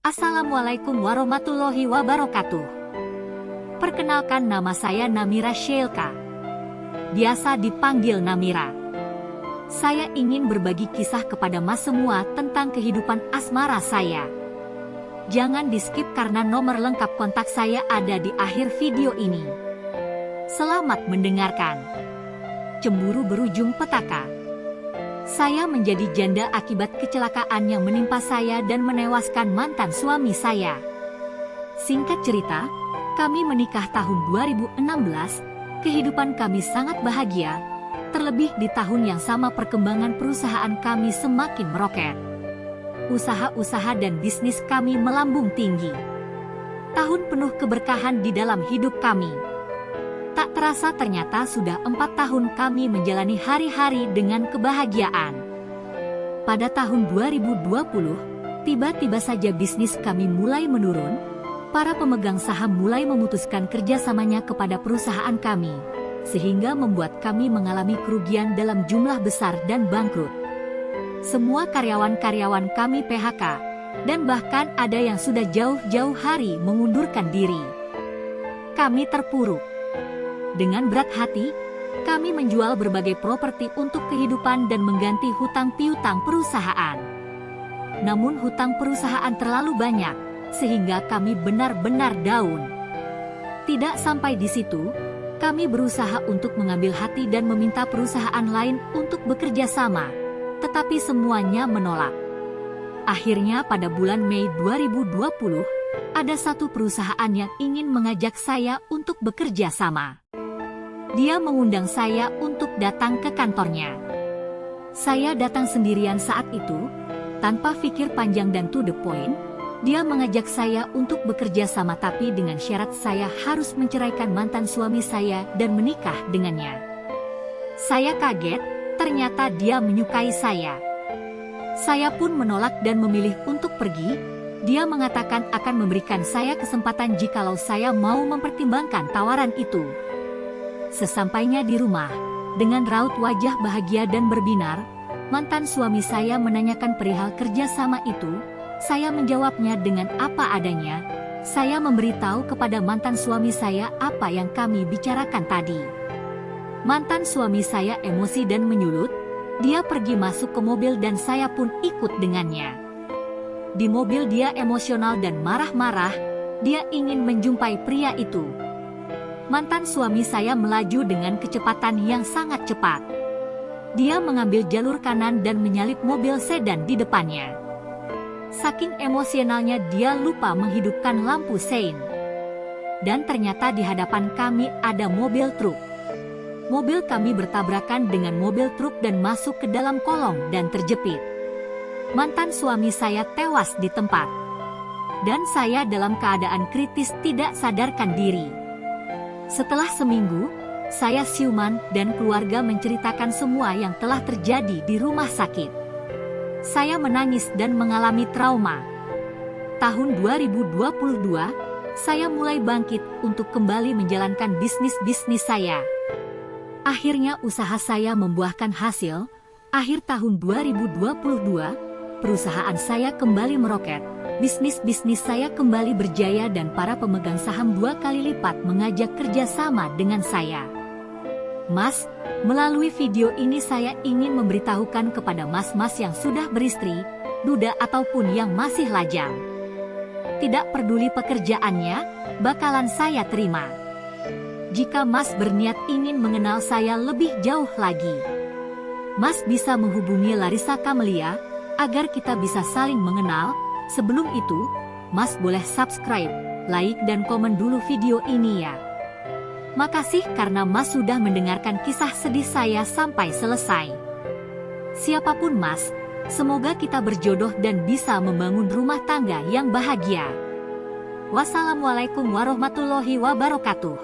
Assalamualaikum warahmatullahi wabarakatuh. Perkenalkan, nama saya Namira Shelka. Biasa dipanggil Namira. Saya ingin berbagi kisah kepada Mas semua tentang kehidupan asmara saya. Jangan di-skip karena nomor lengkap kontak saya ada di akhir video ini. Selamat mendengarkan. Cemburu berujung petaka. Saya menjadi janda akibat kecelakaan yang menimpa saya dan menewaskan mantan suami saya. Singkat cerita, kami menikah tahun 2016. Kehidupan kami sangat bahagia, terlebih di tahun yang sama perkembangan perusahaan kami semakin meroket. Usaha-usaha dan bisnis kami melambung tinggi. Tahun penuh keberkahan di dalam hidup kami. Tak terasa ternyata sudah 4 tahun kami menjalani hari-hari dengan kebahagiaan. Pada tahun 2020, tiba-tiba saja bisnis kami mulai menurun. Para pemegang saham mulai memutuskan kerjasamanya kepada perusahaan kami, sehingga membuat kami mengalami kerugian dalam jumlah besar dan bangkrut. Semua karyawan-karyawan kami PHK, dan bahkan ada yang sudah jauh-jauh hari mengundurkan diri. Kami terpuruk. Dengan berat hati, kami menjual berbagai properti untuk kehidupan dan mengganti hutang piutang perusahaan. Namun hutang perusahaan terlalu banyak, sehingga kami benar-benar down. Tidak sampai di situ, kami berusaha untuk mengambil hati dan meminta perusahaan lain untuk bekerja sama, tetapi semuanya menolak. Akhirnya pada bulan Mei 2020, ada satu perusahaan yang ingin mengajak saya untuk bekerja sama. Dia mengundang saya untuk datang ke kantornya. Saya datang sendirian saat itu, tanpa pikir panjang dan to the point. Dia mengajak saya untuk bekerja sama tapi dengan syarat saya harus menceraikan mantan suami saya dan menikah dengannya. Saya kaget, ternyata dia menyukai saya. Saya pun menolak dan memilih untuk pergi. Dia mengatakan akan memberikan saya kesempatan jikalau saya mau mempertimbangkan tawaran itu. Sesampainya di rumah, dengan raut wajah bahagia dan berbinar, mantan suami saya menanyakan perihal kerjasama itu. Saya menjawabnya dengan apa adanya. Saya memberitahu kepada mantan suami saya apa yang kami bicarakan tadi. Mantan suami saya emosi dan menyulut. Dia pergi masuk ke mobil dan saya pun ikut dengannya. Di mobil dia emosional dan marah-marah. Dia ingin menjumpai pria itu. Mantan suami saya melaju dengan kecepatan yang sangat cepat. Dia mengambil jalur kanan dan menyalip mobil sedan di depannya. Saking emosionalnya dia lupa menghidupkan lampu sein. Dan ternyata di hadapan kami ada mobil truk. Mobil kami bertabrakan dengan mobil truk dan masuk ke dalam kolong dan terjepit. Mantan suami saya tewas di tempat. Dan saya dalam keadaan kritis tidak sadarkan diri. Setelah seminggu, saya siuman dan keluarga menceritakan semua yang telah terjadi di rumah sakit. Saya menangis dan mengalami trauma. Tahun 2022, saya mulai bangkit untuk kembali menjalankan bisnis saya. Akhirnya usaha saya membuahkan hasil. Akhir tahun 2022, perusahaan saya kembali meroket. Bisnis saya kembali berjaya dan para pemegang saham 2 kali lipat mengajak kerjasama dengan saya. Mas, melalui video ini saya ingin memberitahukan kepada mas-mas yang sudah beristri, duda ataupun yang masih lajang. Tidak peduli pekerjaannya, bakalan saya terima. Jika mas berniat ingin mengenal saya lebih jauh lagi, mas bisa menghubungi Larissa Kamelia, agar kita bisa saling mengenal. Sebelum itu, mas boleh subscribe, like dan komen dulu video ini ya. Makasih karena mas sudah mendengarkan kisah sedih saya sampai selesai. Siapapun mas, semoga kita berjodoh dan bisa membangun rumah tangga yang bahagia. Wassalamualaikum warahmatullahi wabarakatuh.